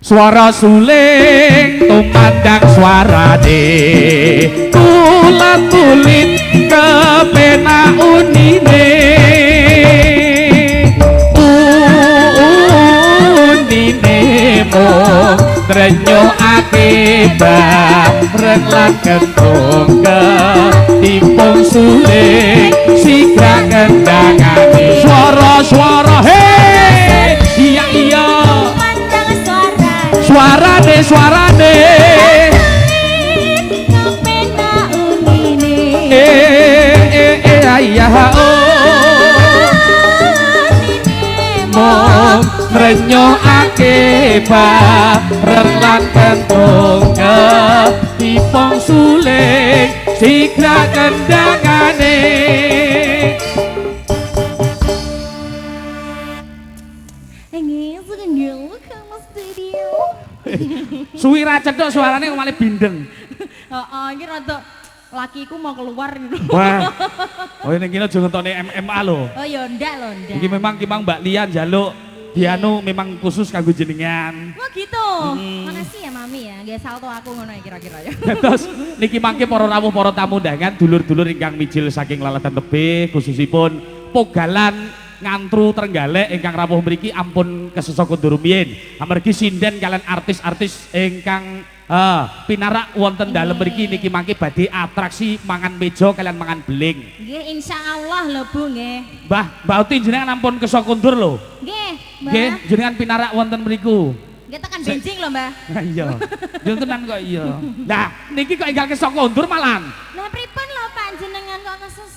Suara suling tumandang suarane tulat-tulit kepena unine unine mung drenyokake bareng lan kentung ketimpung suling sigra kendangane suara-suara hei iya iya suarane ayah mau nrenyokake bareng lan kentung ketipong suling sigra kendangane suwi ra cethuk suarane kok malah bindeng. Heeh, iki rada lakiku mau keluar gitu. Wah. Oh ini kira aja ngentone MMA lho. Oh ya ndak lho, ndak. Iki memang Mbak Lian njaluk piano memang khusus kanggo jenengan. Oh gitu. Makasih ya Mami ya, nggih salto aku ngono kira-kira ya. Terus niki mangke para rawuh para tamu undangan dulur-dulur ingkang mijil saking Lalatan Tebih khususipun Pogalan Ngantru Trenggalek ingkang rawuh mriki ampun kesesa kondur rumiyin. Amargi sinden kalian artis-artis ingkang pinarak wonten dalem mriki niki mangke badhe atraksi mangan meja kalian mangan beling. Nggih insyaallah lho Bu nggih. Mbah Uti jenengan ampun kesesa kondur lho. Nggih, Mbah. Nggih, jenengan pinarak wonten mriku. Nggih tekan benjing lho, Mbah. Iya. Yo tenan kok iya. Lah niki kok enggal kesesa kondur malan. Lah pripun lho panjenengan kok kesesa?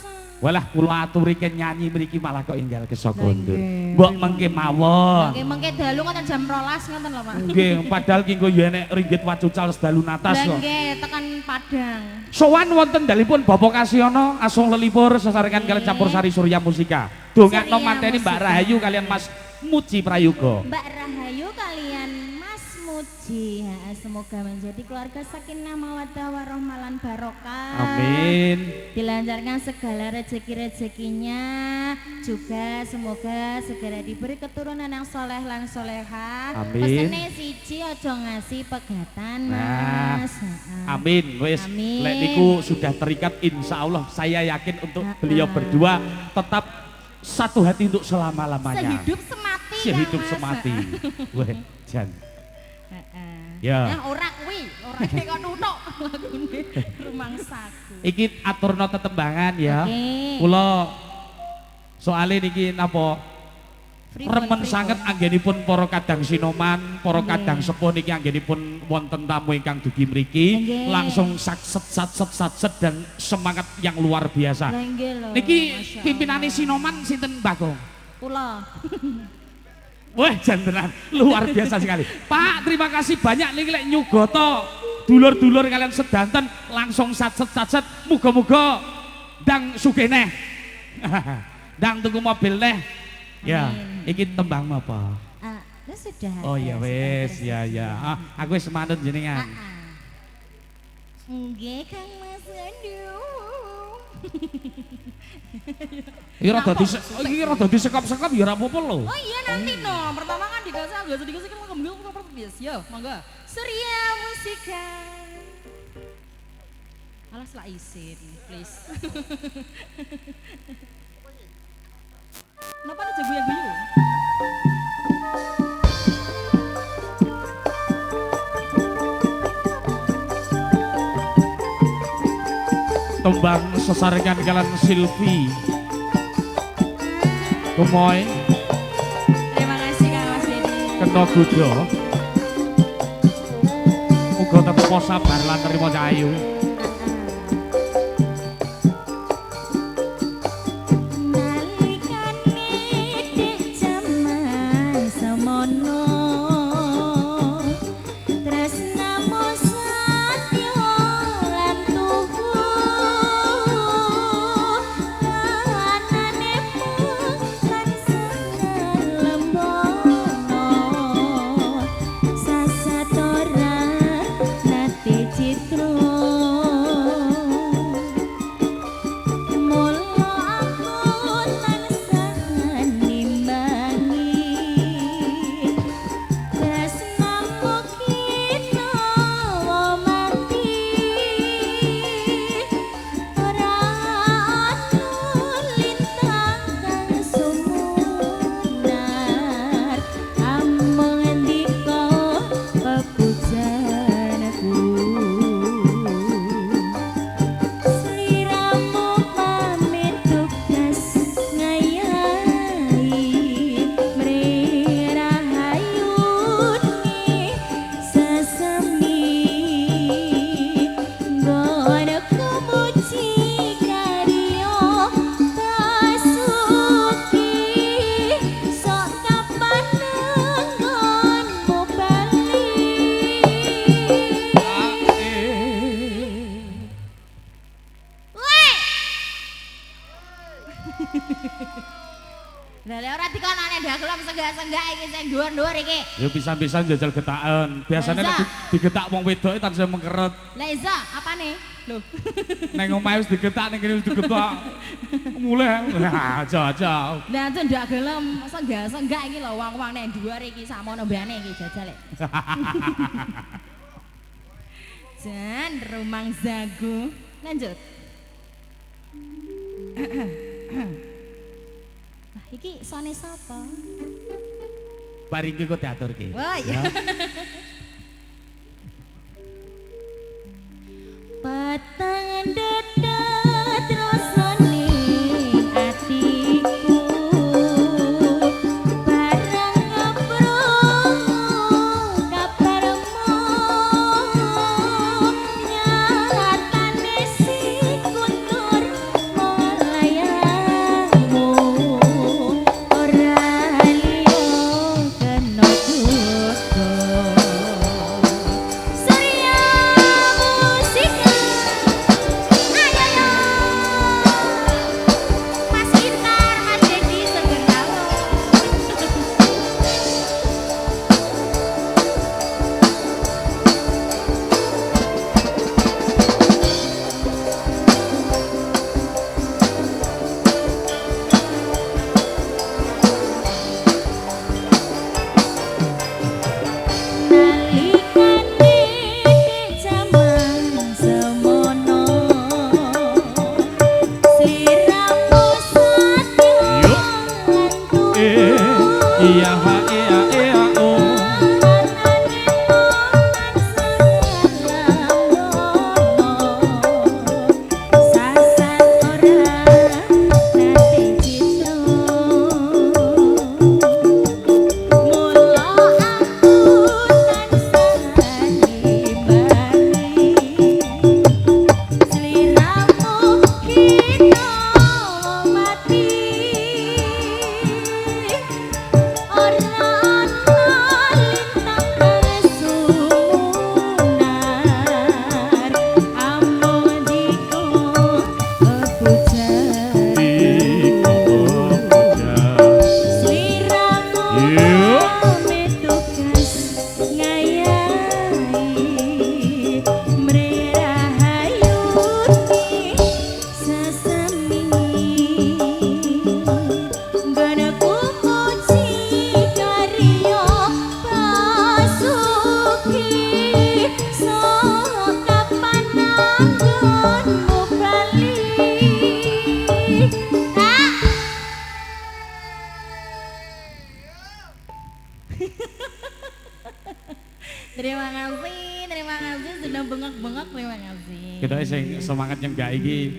Walah kula aturi ken nyanyi mriki malah kok enggal kesasa kondur. Mbok mengke mawon. Mengke dalu ngoten jam 12 ngoten lho, Pak. Nggih, padahal kinggo yo enek ringgit wacucal sedalu natas kok. Lah nggih, tekan Padang. Sowan wonten dalipun Bapak Kasyono asung lelipur sesarengan kalian campur sari Surya Musika. Dongakno manteni Mbak Rahayu kalian Mas Muji Prayoga. Mbak Rahayu kalian Mas Muji, semoga menjadi keluarga sakinah mawaddah warahmah lan barokah. Amin. Dilancarkan segala rezeki-rezekinya, juga semoga segera diberi keturunan yang soleh lan soleha. Amin. Pesene siji ojo ngasih pegatan Mas. Amin. Wis lek niku sudah terikat insya Allah saya yakin untuk beliau berdua tetap satu hati untuk selama-lamanya. Sehidup semati. Sehidup ya, semati. Weh, Jan. Ya. Ora kuwi, ora kok nutuk lagune rumangsaku. Iki aturno tetembangan ya. Oke. Kula soalnya niki napa remen sanget anggenipun para kadang sinoman, para kadang sepuh niki anggenipun wonten tamu ingkang dugi mriki langsung satset dan semangat yang luar biasa. Niki pimpinane sinoman sinten Mbak Gong? Kula. Wah jantenan luar biasa sekali. Pak terima kasih banyak nih lek nyugoto dulur-dulur kalian sedanten langsung satset muga-muga dang sugih neh. Dang tuku mobil neh. Ya, iki tembang apa? Sudah. Oh iya wes, ya ya. Aku wis semanten jenengan. Nggih Kang Mas aduh. Iki rada disekap-sekap ya ora apa-apa lho. Oh iya nanti no, pertama kan dikasih agak sedikit kan kembali ke bias ya, mangga. Surya Musika. Alas lah isin, please. Kenapa ada guyu-guyu? Tembang sesarengan kalian Silvi Kumoy. Terima kasih Kang Mas Dedi. Kena gudo. Muga tetep sabar lan terima cahayu. Sasatora nate citro senggak iki sing dhuwur-dhuwur iki. Ya pisan-pisan jajal getaken. Biasane nek digetak wong wedoke tansah mengkeret. Lah Iza, apane? Lho. Neng omahe wis digetak ning kene wis digetak. Mulai aja. Lah tuh ndak gelem senggak iki lho wong-wong nek dhuwur iki samono mbane iki jajal lek. Jan rumang zagu. Lanjut. Wah, iki sone sapa? Bari iki kok diaturke. Wah, iya. Patang dedet rasane atiku barang keprungu kabarmu nyatane sikuntur melayangmu ora liya kena kudu Surya musika Mas Intar, Mas Dedi Segertawa. Nalikane jaman semono sliramu satya Yuk. Iya ha iya oh. Sasan ora nate citro mula aku tansah nimani sliramu kita mati ora ana lintang sumunar amung diku kepujan sliramu metukas ngayahi mrehayuti sesemi ganaku muji karya basuki sokapan anggonmu bali Terima kasih sudah bengak-bengak, terima kasih. Kita sing semangat nyenggak iki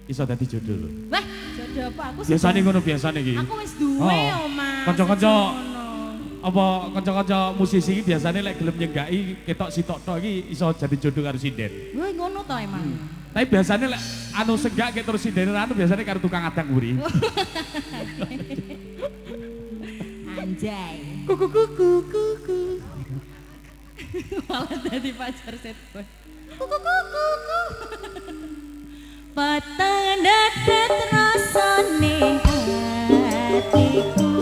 iso dadi jodoh lho. Wah, jodoh apa aku? Biasane ngono biasane iki. Aku wis duwe Mas. Kanca-kanca apa kanca-kanca musisi iki biasane lek gelem nyenggaki ketok sitok tok iki iso jadi jodoh karo sinden. Wah, ngono to emang. Tapi biasane lek anu senggak ke terus sinden anu biasane karo tukang adang mburi. Anjay. Kuku. Malah jadi pacar set boy. Kuku. Patang dedet rasane hatiku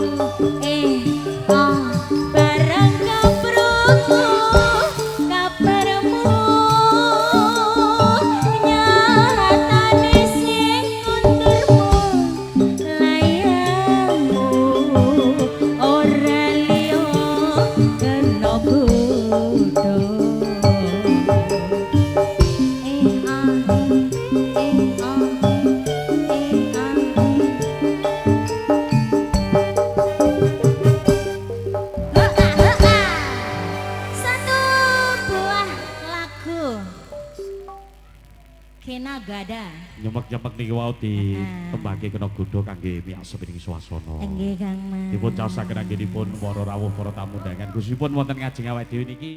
barang keprungu kabarmu nyatane sing kunturmu layangmu ora liya kena kudu Satu buah lagu Kena Gada Nyemek-nyemek niki wau ditembake kena godho kangge miasep ing swasana. Nggih Kang Mas Dipun caosaken anggenipun para rawuh para tamu undangan. Gusipun wonten ngajeng awake dhewe niki